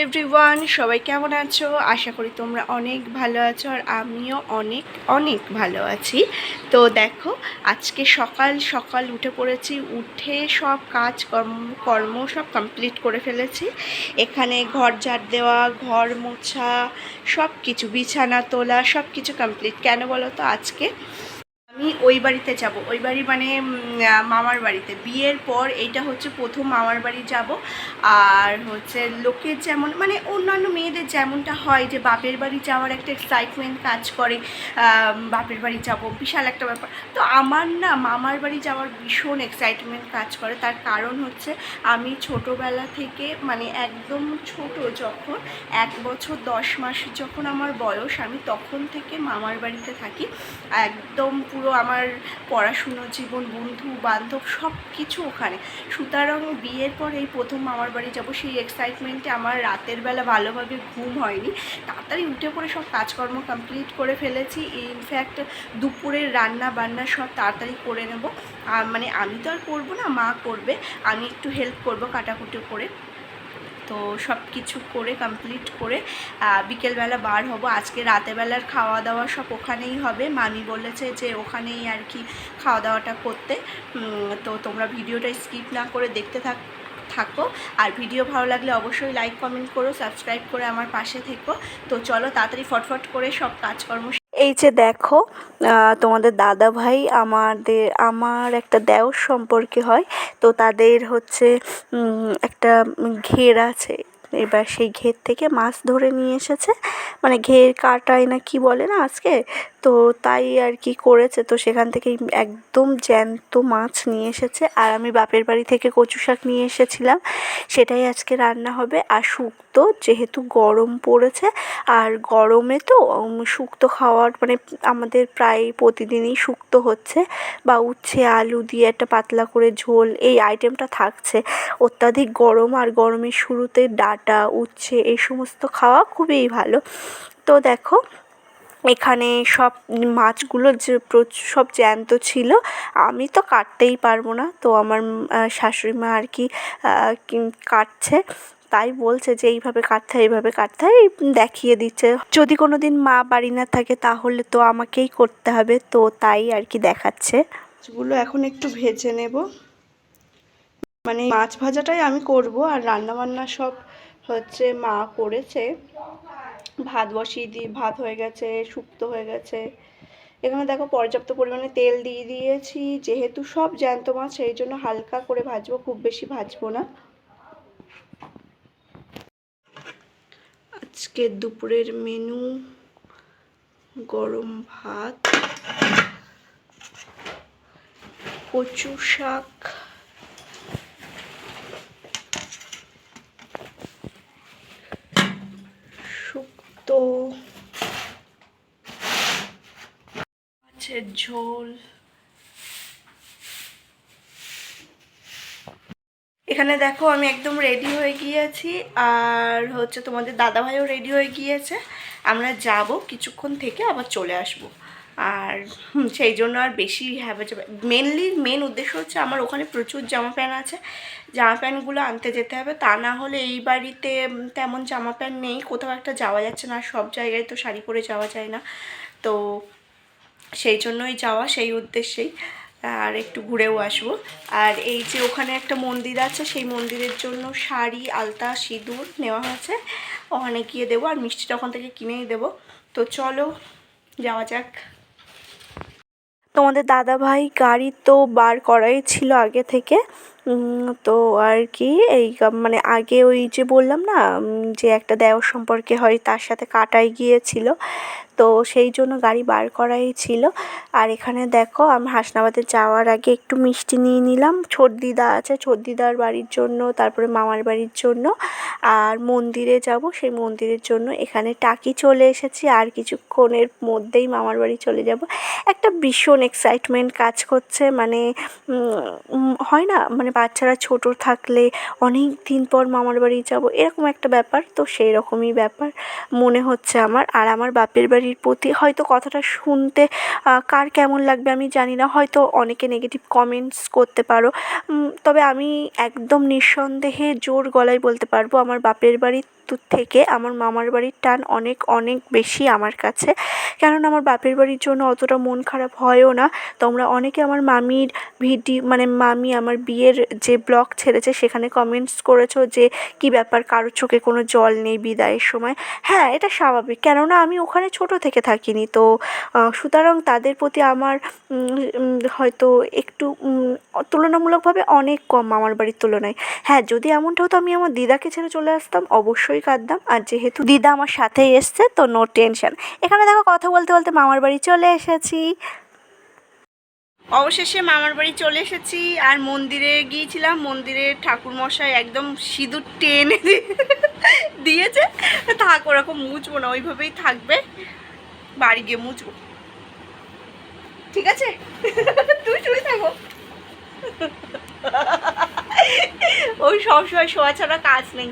Everyone, সবাই কেমন আছো? আশা করি তোমরা অনেক ভালো আছো আর আমিও অনেক অনেক ভালো আছি। তো দেখো, আজকে সকাল সকাল উঠে পড়েছি। উঠে সব কাজ কর্ম সব কমপ্লিট করে ফেলেছি। এখানে ঘর ঝাড় দেওয়া, ঘর মোছা, সব কিছু, বিছানা তোলা, সব কিছু কমপ্লিট। কেন বলো তো? আজকে আমি ওই বাড়িতে যাব। ওই বাড়ি মানে মামার বাড়িতে। বিয়ের পর এইটা হচ্ছে প্রথম মামার বাড়ি যাব। আর হচ্ছে লোকের যেমন মানে অন্যান্য মেয়েদের যেমনটা হয় যে বাপের বাড়ি যাওয়ার একটা এক্সাইটমেন্ট কাজ করে, বাপের বাড়ি যাব বিশাল একটা ব্যাপার। তো আমার না মামার বাড়ি যাওয়ার ভীষণ এক্সাইটমেন্ট কাজ করে। তার কারণ হচ্ছে আমি ছোটোবেলা থেকে মানে একদম ছোট, যখন 1 বছর 10 মাস যখন আমার বয়স, আমি তখন থেকে মামার বাড়িতে থাকি। একদম পুরো আমার পড়াশুনো জীবন, বন্ধু বান্ধব সব কিছু ওখানে। সুতরাং বিয়ের পর এই প্রথম মামার বাড়ি যাব। সেই এক্সাইটমেন্টে আমার রাতের বেলা ভালোভাবে ঘুম হয়নি। তাড়াতাড়ি উঠে পড়ে সব কাজকর্ম কমপ্লিট করে ফেলেছি। ইনফ্যাক্ট দুপুরের রান্না বান্না সব তাড়াতাড়ি করে নেব। মানে আমি তো আর করবো না, মা করবে, আমি একটু হেল্প করব কাটাকুটি করে। তো সব কিছু করে কমপ্লিট করে বিকেলবেলা বার হব। আজকে রাতেরবেলার খাওয়া দাওয়া সব ওখানেই হবে। মামি বলেছে যে ওখানেই আর কি খাওয়া দাওয়াটা করতে। তো তোমরা ভিডিওটা স্কিপ না করে দেখতে থাকো। আর ভিডিও ভালো লাগলে অবশ্যই লাইক কমেন্ট করো, সাবস্ক্রাইব করে আমার পাশে থেকো। তো চলো তাড়াতাড়ি ফটফট করে সব কাজকর্ম। এই যে দেখো, তোমাদের দাদা ভাই আমার একটা দেওর সম্পর্কে হয়। তো তাদের হচ্ছে একটা ঘের আছে। এবার সেই ঘের থেকে মাছ ধরে নিয়ে এসেছে, মানে ঘের কাটায় না কি বলে না আজকে, তো তাই আর কি করেছে। তো সেখান থেকেই একদম জ্যান্ত মাছ নিয়ে এসেছে। আর আমি বাপের বাড়ি থেকে কচু শাক নিয়ে এসেছিলাম, সেটাই আজকে রান্না হবে। আর শুক্তো, যেহেতু গরম পড়েছে আর গরমে তো শুক্তো খাওয়ার মানে আমাদের প্রায় প্রতিদিনই শুক্তো হচ্ছে, বা উচ্ছে আলু দিয়ে একটা পাতলা করে ঝোল, এই আইটেমটা থাকছে। অত্যাধিক গরম আর গরমের শুরুতে ডাঁটা উচ্ছে এই সমস্ত খাওয়া খুবই ভালো। তো দেখো, এখানে সব মাছগুলো যে সব জ্যান্ত ছিল। আমি তো কাটতেই পারবো না, তো আমার শাশুড়ি মা আর কি কাটছে। তাই বলছে যে এইভাবে কাটতে হয়, এইভাবে কাটতে হয়, দেখিয়ে দিচ্ছে। যদি কোনো দিন মা বাড়ি না থাকে তাহলে তো আমাকেই করতে হবে, তো তাই আর কি দেখাচ্ছে। মাছগুলো এখন একটু ভেজে নেব, মানে মাছ ভাজাটাই আমি করব। আর রান্নাবান্না সব হচ্ছে মা করেছে। ভাত বসিয়ে দিয়ে ভাত হয়ে গেছে, শুক্তো হয়ে গেছে। এখানে দেখো পর্যাপ্ত পরিমাণে তেল দিয়ে দিয়েছি। যেহেতু সব জ্যান্ত মাছ সেই জন্য হালকা করে ভাজবো, খুব বেশি ভাজবো না। আজকের দুপুরের মেনু গরম ভাত, কচু শাক, শুক্তো, মাছের ঝোল। এখানে দেখো আমি একদম রেডি হয়ে গিয়েছি, আর হচ্ছে তোমাদের দাদাভাইও রেডি হয়ে গিয়েছে। আমরা যাব, কিছুক্ষণ থেকে আবার চলে আসব। আর সেই জন্য আর বেশি মেন উদ্দেশ্য হচ্ছে আমার ওখানে প্রচুর জামা প্যান্ট আছে, জামা প্যান্টগুলো আনতে যেতে হবে। তা না হলে এই বাড়িতে তেমন জামা প্যান্ট নেই, কোথাও একটা যাওয়া যাচ্ছে না, সব জায়গায় তো শাড়ি পরে যাওয়া যায় না। তো সেই জন্যই যাওয়া, সেই উদ্দেশ্যেই। আর একটু ঘুরেও আসবো। আর এই যে ওখানে একটা মন্দির আছে, সেই মন্দিরের জন্য শাড়ি, আলতা, সিঁদুর নেওয়া হয়েছে, ওখানে গিয়ে দেবো। আর মিষ্টিটা ওখান থেকে কিনেই দেবো। তো চলো যাওয়া যাক। তোমাদের দাদাভাই গাড়ি তো বার করাই ছিল আগে থেকে। তো আর কি এই মানে আগে ওই যে বললাম না যে একটা দেওর সম্পর্কে হয়, তার সাথে কাটাই গিয়েছিল, তো সেই জন্য গাড়ি বার করাই ছিল। আর এখানে দেখো, আমি হাসনাবাদে যাওয়ার আগে একটু মিষ্টি নিয়ে নিলাম। ছোটদিদা আছে, ছোটদিদার বাড়ির জন্য, তারপরে মামার বাড়ির জন্য, আর মন্দিরে যাব সেই মন্দিরের জন্য। এখানে টাকি চলে এসেছি, আর কিছুক্ষণের মধ্যেই মামার বাড়ি চলে যাব। একটা ভীষণ এক্সাইটমেন্ট কাজ করছে, মানে হয় না, মানে বাচ্চারা ছোট থাকলে অনেক দিন পর মামার বাড়ি যাব, এরকম একটা ব্যাপার। তো সেই রকমই ব্যাপার মনে হচ্ছে আমার। আর আমার বাপের বাড়ির প্রতি হয়তো কথাটা শুনতে কার কেমন লাগবে আমি জানি না, হয়তো অনেকে নেগেটিভ কমেন্টস করতে পারো, তবে আমি একদম নিঃসন্দেহে জোর গলায় বলতে পারবো আমার বাপের বাড়ির থেকে আমার মামার বাড়ির টান অনেক অনেক বেশি আমার কাছে, কেননা আমার বাপের বাড়ির জন্য অতটা মন খারাপ হয়ও না। তোমরা অনেকে আমার মামির মানে মামি আমার বিয়ের যে ব্লগ ছেড়েছে সেখানে কমেন্টস করেছো যে কী ব্যাপার, কারোর চোখে কোনো জল নেই বিদায়ের সময়। হ্যাঁ, এটা স্বাভাবিক, কেননা আমি ওখানে ছোট থেকে থাকিনি তো, সুতরাং তাদের প্রতি আমার হয়তো একটু তুলনামূলকভাবে অনেক কম মামার বাড়ির তুলনায়। হ্যাঁ, যদি এমনটা হতো আমি আমার দিদাকে ছেড়ে চলে আসতাম, অবশ্যই কাঁদতাম। আর যেহেতু দিদা আমার সাথেই এসছে তো নো টেনশন। এখানে দেখো কথা বলতে বলতে মামার বাড়ি চলে এসেছি। অবশেষে মামার বাড়ি চলে এসেছি। আর মন্দিরে গিয়েছিলাম, মন্দিরের ঠাকুরমশাই একদম সিঁদুর টেনে দিয়েছে। থাক, ওরকম মুছবো না, ওইভাবেই থাকবে, বাড়ি গিয়ে মুছবো, ঠিক আছে? তুই শুয়ে থাকো। ওই সবসময় শোয়া ছাড়া কাজ নেই,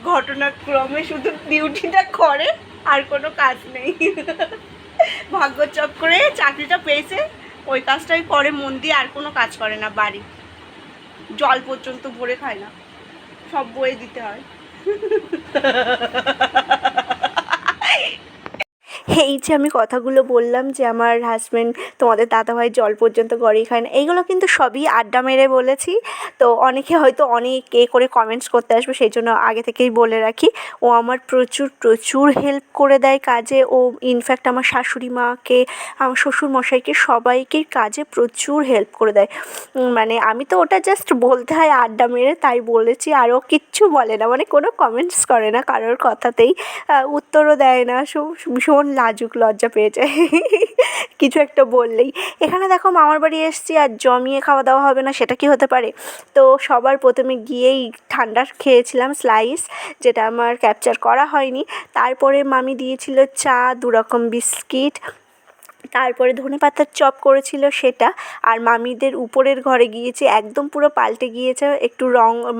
ঘটনাক্রমে শুধু ডিউটিটা করে, আর কোনো কাজ নেই। ভাগ্যচক করে চাকরিটা পেয়েছে, ওই কাজটাই করে মন দিয়ে, আর কোনো কাজ করে না। বাড়ি জল পর্যন্ত ভরে খায় না, সব বয়ে দিতে হয়। এই যে আমি কথাগুলো বললাম যে আমার হাজব্যান্ড, তোমাদের দাদাভাই জল পর্যন্ত গড়েই খায় না, এইগুলো কিন্তু সবই আড্ডা মেরে বলেছি। তো অনেকে হয়তো অনেক করে কমেন্টস করতে আসবে, সেই জন্য আগে থেকেই বলে রাখি, ও আমার প্রচুর প্রচুর হেল্প করে দেয় কাজে। ও ইনফ্যাক্ট আমার শাশুড়ি মাকে, আমার শ্বশুর মশাইকে, সবাইকে কাজে প্রচুর হেল্প করে দেয়। মানে আমি তো ওটা জাস্ট বলতে হয় আড্ডা মেরে, তাই বলেছি। আর ও কিচ্ছু বলে না, মানে কোনো কমেন্টস করে না কারোর কথাতেই, উত্তরও দেয় না, ভীষণ লাজুক, লজ্জা পেয়ে যায় কিছু একটা বললেই। এখানে দেখো মামার বাড়ি এসেছি, আর জমিয়ে খাওয়া দাওয়া হবে না সেটা কি হতে পারে? তো সবার প্রথমে গিয়েই ঠান্ডা খেয়েছিলাম স্লাইস, যেটা আমার ক্যাপচার করা হয়নি। তারপরে মামি দিয়েছিল চা, 2 রকম বিস্কিট, তারপরে ধনেপাতার চপ করেছিল সেটা। আর মামিদের উপরের ঘরে গিয়েছি, একদম পুরো পাল্টে গিয়েছে, একটু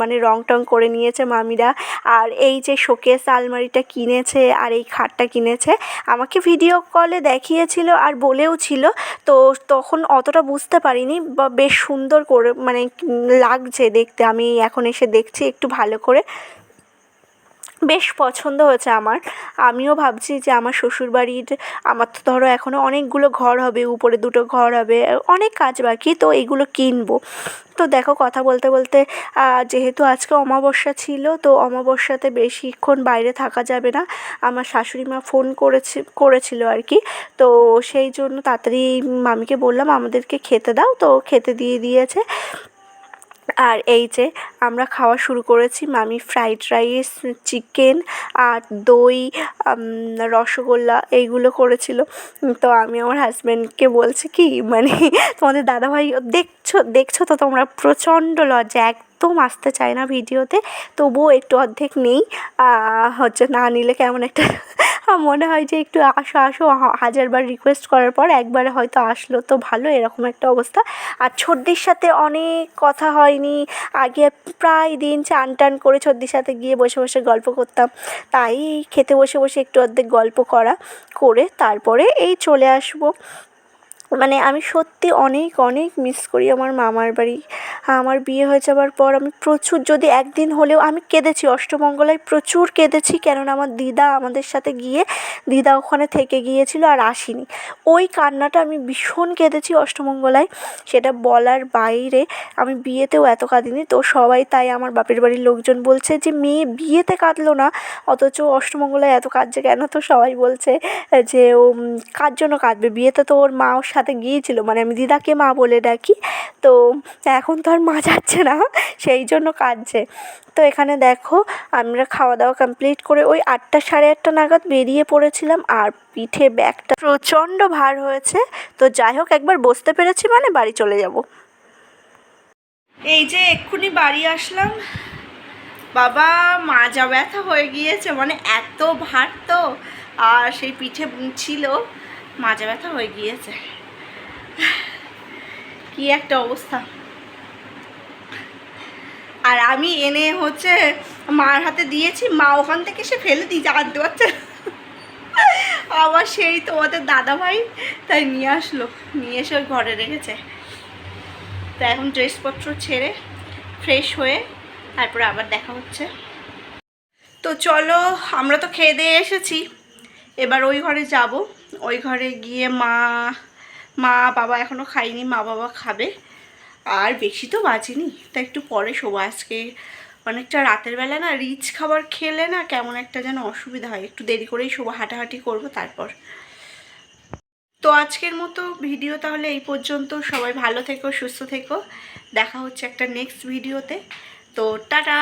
মানে রং টং করে নিয়েছে মামিরা। আর এই যে শোকেস আলমারিটা কিনেছে, আর এই খাটটা কিনেছে, আমাকে ভিডিও কলে দেখিয়েছিল আর বলেও ছিল, তো তখন অতটা বুঝতে পারিনি, বা বেশ সুন্দর করে মানে লাগছে দেখতে। আমি এখন এসে দেখছি একটু ভালো করে, বেশ পছন্দ হয়েছে আমার। আমিও ভাবছি যে আমার শ্বশুরবাড়ির, আমার তো ধরো এখনও অনেকগুলো ঘর হবে, উপরে 2টো ঘর হবে, অনেক কাজ বাকি, তো এইগুলো কিনবো। তো দেখো কথা বলতে বলতে, যেহেতু আজকে অমাবস্যা ছিল, তো অমাবস্যাতে বেশিক্ষণ বাইরে থাকা যাবে না, আমার শাশুড়ি মা ফোন করেছিল আর কি। তো সেই জন্য তাড়াতাড়ি মামিকে বললাম আমাদেরকে খেতে দাও, তো খেতে দিয়ে দিয়েছে। আর এই যে আমরা খাওয়া শুরু করেছি, মামি ফ্রাইড রাইস, চিকেন আর দই, রসগোল্লা এইগুলো করেছিল। তো আমি আমার হাজব্যান্ডকে বলছি কি, মানে তোমাদের দাদাভাই দেখছো তো তোমরা, প্রচণ্ড লজ্জা, একদম আসতে চায় না ভিডিওতে, তবুও একটু অর্ধেক নেই, হচ্ছে না নিলে কেমন একটা মনে হয় যে একটু আসো, হাজারবার রিকোয়েস্ট করার পর একবারে হয়তো আসলো তো ভালো, এরকম একটা অবস্থা। আর ছর্দির সাথে অনেক কথা হয়নি, আগে প্রায় দিন চান টান করে ছর্দির সাথে গিয়ে বসে বসে গল্প করতাম, তাই খেতে বসে বসে একটু অর্ধেক গল্প করে তারপরে এই চলে আসবো। মানে আমি সত্যি অনেক অনেক মিস করি আমার মামার বাড়ি। আমার বিয়ে হয়ে যাওয়ার পর আমি প্রচুর, যদি একদিন হলেও আমি কেঁদেছি, অষ্টমঙ্গলায় প্রচুর কেঁদেছি, কেননা আমার দিদা আমাদের সাথে গিয়ে, দিদা ওখানে থেকে গিয়েছিল আর আসেনি। ওই কান্নাটা আমি ভীষণ কেঁদেছি অষ্টমঙ্গলায়, সেটা বলার বাইরে। আমি বিয়েতেও এত কাঁদিনি, তো সবাই, তাই আমার বাপের বাড়ির লোকজন বলছে যে মেয়ে বিয়েতে কাঁদলো না, অথচ অষ্টমঙ্গলায় এত কাঁদছে কেন? তো সবাই বলছে যে ও কার জন্য কাঁদবে, বিয়েতে তো ওর মা ওর সাথে গিয়েছিল, মানে আমি দিদাকে মা বলে ডাকি, তো এখন তো আর মা যাচ্ছে না, সেই জন্য কাঁদছে। তো এখানে দেখো আমরা খাওয়া দাওয়া কমপ্লিট করে ওই 8টা সাড়ে 8টা নাগাদ বেরিয়ে পড়েছিলাম, আর পিঠে ব্যাগটা প্রচণ্ড ভার হয়েছে। তো যাই হোক, একবার বসতে পেরেছি মানে বাড়ি চলে যাব। এই যে এক্ষুনি বাড়ি আসলাম, বাবা মাজা ব্যথা হয়ে গিয়েছে, মানে এত ভার তো, আর সেই পিঠে ছিল, মাজা ব্যথা হয়ে গিয়েছে, কি একটা অবস্থা। আর আমি এনে হচ্ছে মার হাতে দিয়েছি, মা ওখান থেকে সে ফেলে দিয়েছে, আনতে পারছে আবার সেই তোমাদের দাদাভাই তাই নিয়ে আসলো, নিয়ে এসে ওই ঘরে রেখেছে। তো এখন ড্রেসপত্র ছেড়ে ফ্রেশ হয়ে তারপরে আবার দেখা হচ্ছে। তো চলো, আমরা তো খেয়ে দিয়ে এসেছি, এবার ওই ঘরে যাব। ওই ঘরে গিয়ে মা বাবা এখনও খাইনি, মা বাবা খাবে। আর বেশি তো বাজেনি, তা একটু পরে শোবো। আজকে অনেকটা রাতের বেলা না, রিচ খাবার খেলে না কেমন একটা যেন অসুবিধা হয়, একটু দেরি করেই শোবো, হাঁটাহাঁটি করবো তারপর। তো আজকের মতো ভিডিও তাহলে এই পর্যন্ত। সবাই ভালো থেকো, সুস্থ থেকো, দেখা হচ্ছে একটা নেক্সট ভিডিওতে। তো টাটা।